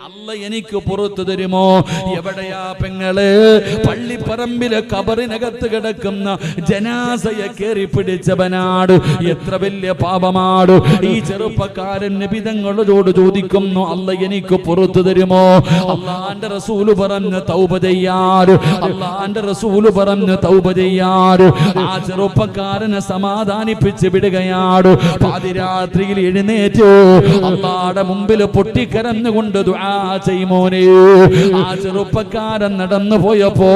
അല്ല എനിക്ക് പുറത്തു തരുമോ? എവിടെയാ പെങ്ങള്? പള്ളിപ്പറമ്പിലെ ഖബറിനകത്ത് കിടക്കുന്ന ജനാസയെ കേറി പിടിച്ചവനാട്. എത്ര വലിയ പാപമാട്! ഈ ചെറുപ്പക്കാരൻ നബി തങ്ങളോട് ചോദിക്കുന്നു, അല്ല എനിക്ക് പുറത്തു തരുമോ? അല്ലാഹുവിന്റെ റസൂൽ പറഞ്ഞു തൗബ ചെയ്യാറ്. അല്ലാഹുവിന്റെ റസൂൽ പറഞ്ഞു തൗബ ചെയ്യാറ്. ആ ചെറുപ്പക്കാരനെ സമാധാനിപ്പിച്ച് വിടുകയാണ്. പാതിരാത്രിയിൽ എഴുന്നേറ്റ് അല്ലാഹുവിന്റെ മുമ്പിൽ പൊട്ടിക്കരഞ്ഞുകൊണ്ട് ദുആ ചെയ്യുമോനെ. ആ ചെറുപ്പക്കാരൻ നടന്നു പോയപ്പോ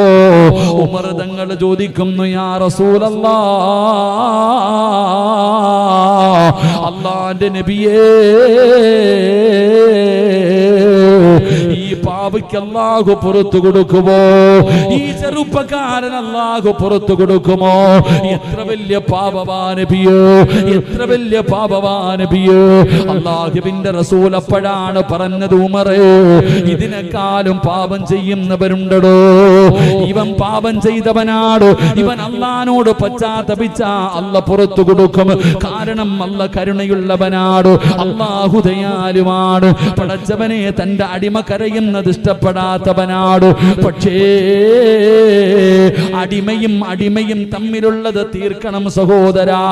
ഉമർ തങ്ങൾ ചോദിക്കുന്നു, യാ റസൂലല്ലാഹ്, അല്ലാഹുവിന്റെ നബിയേ, ഈ പാപിക്ക് അല്ലാഹു പുറത്തു കൊടുക്കുമോ? ഈ ചെറുപ്പക്കാരൻ അല്ലാഹു പുറത്തു കൊടുക്കുമോ? എത്ര വലിയ പാപവാൻ നബിയോ, എത്ര വലിയ പാപവാൻ നബിയോ. അല്ലാഹുവിന്റെ റസൂൽ അപ്പോഴാണ് പറഞ്ഞത്, ഉമറേ, ഇതിനേക്കാളും പാപം ചെയ്യുന്നവരുണ്ടോ? ഇവൻ പാപം ചെയ്തവനാട്. ഇവൻ അല്ലാഹുവിനോട് പശ്ചാത്തപിച്ച അല്ല പുറത്തു കൊടുക്കും. കാരണം അല്ല കരുണയുള്ളവനാട്, അല്ലാഹു ദയാലുവാണ്. പടച്ചവനെ തന്റെ അടിമ കരയുന്നത് ഇഷ്ടപ്പെടാത്തവനാട്. പക്ഷേ അടിമയും തമ്മിലുള്ളത് തീർക്കണം സഹോദരാ.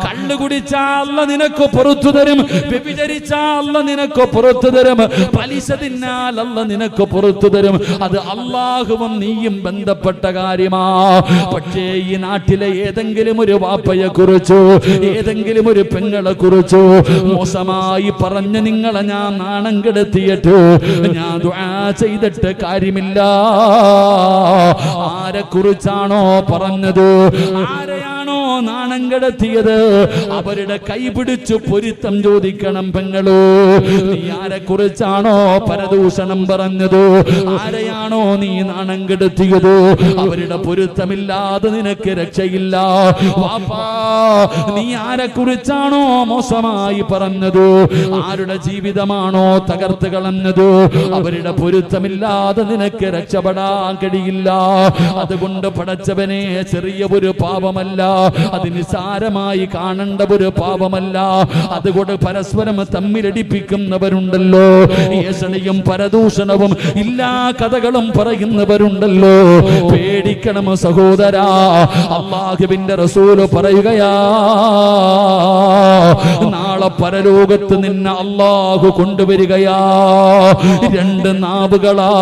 കള്ളു കുടിച്ചാൽ അല്ല നിനക്ക് പുറത്തു തരും. വ്യഭിചരിച്ചാൽ അല്ല നിനക്ക് പുറത്തു തരും. പലിശ തിന്നാൽ അല്ല നിനക്ക് പുറത്തു തരും. അത് അല്ലാഹുവും നീയും ബന്ധപ്പെട്ട കാര്യമാ. പക്ഷേ ഈ നാട്ടിലെ ഏതെങ്കിലും ഒരു വാപ്പയെ കുറിച്ചോ ഏതെങ്കിലും ഒരു പെങ്ങളെ കുറിച്ചോ മോശമായി പറഞ്ഞ് നിങ്ങളെ ഞാൻ നാണം കെടുത്തിയിട്ട് ഞാൻ ദുആ ചെയ്തിട്ട് കാര്യമില്ല. ആരെ കുറിച്ചാണോ പറഞ്ഞത്, ആരെയാണോ നാണം കെടുത്തിയത്, അവരുടെ കൈപിടിച്ചു പൊരുത്തം ചോദിക്കണം പെങ്ങളോ. നീ ആരെ കുറിച്ചാണോ പരദൂഷണം പറഞ്ഞത്, ആരെയാണോ നീ നാണം കെടുത്തിയത്, അവരുടെ പൊരുത്തമില്ലാതെ നിനക്ക് രക്ഷയില്ല. വാപ്പാ, നീ ആരെ കുറിച്ചാണോ മോശമായി പറഞ്ഞത്, ആരുടെ ജീവിതമാണോ തകർത്ത് കളഞ്ഞത്, അവരുടെ പൊരുത്തമില്ലാതെ നിനക്ക് രക്ഷപ്പെടാൻ കഴിയില്ല. അതുകൊണ്ട് പടച്ചവനെ, ചെറിയ ഒരു പാപമല്ല, അത് നിസ്സാരമായി കാണേണ്ട ഒരു പാപമല്ല. അതുകൊണ്ട് പരസ്പരം തമ്മിലടിപ്പിക്കുന്നവരുണ്ടല്ലോ, ഏഷണിയും പരദൂഷണവും ഇല്ലാ കഥകളും പറയുന്നവരുണ്ടല്ലോ. പേടിക്കണം സഹോദരാ. അല്ലാഹുവിന്റെ റസൂൽ പറയുകയാ, നാളെ പരലോകത്ത് നിന്നെ അല്ലാഹു കൊണ്ടുവരികയാ. രണ്ട് നാവുകളാ.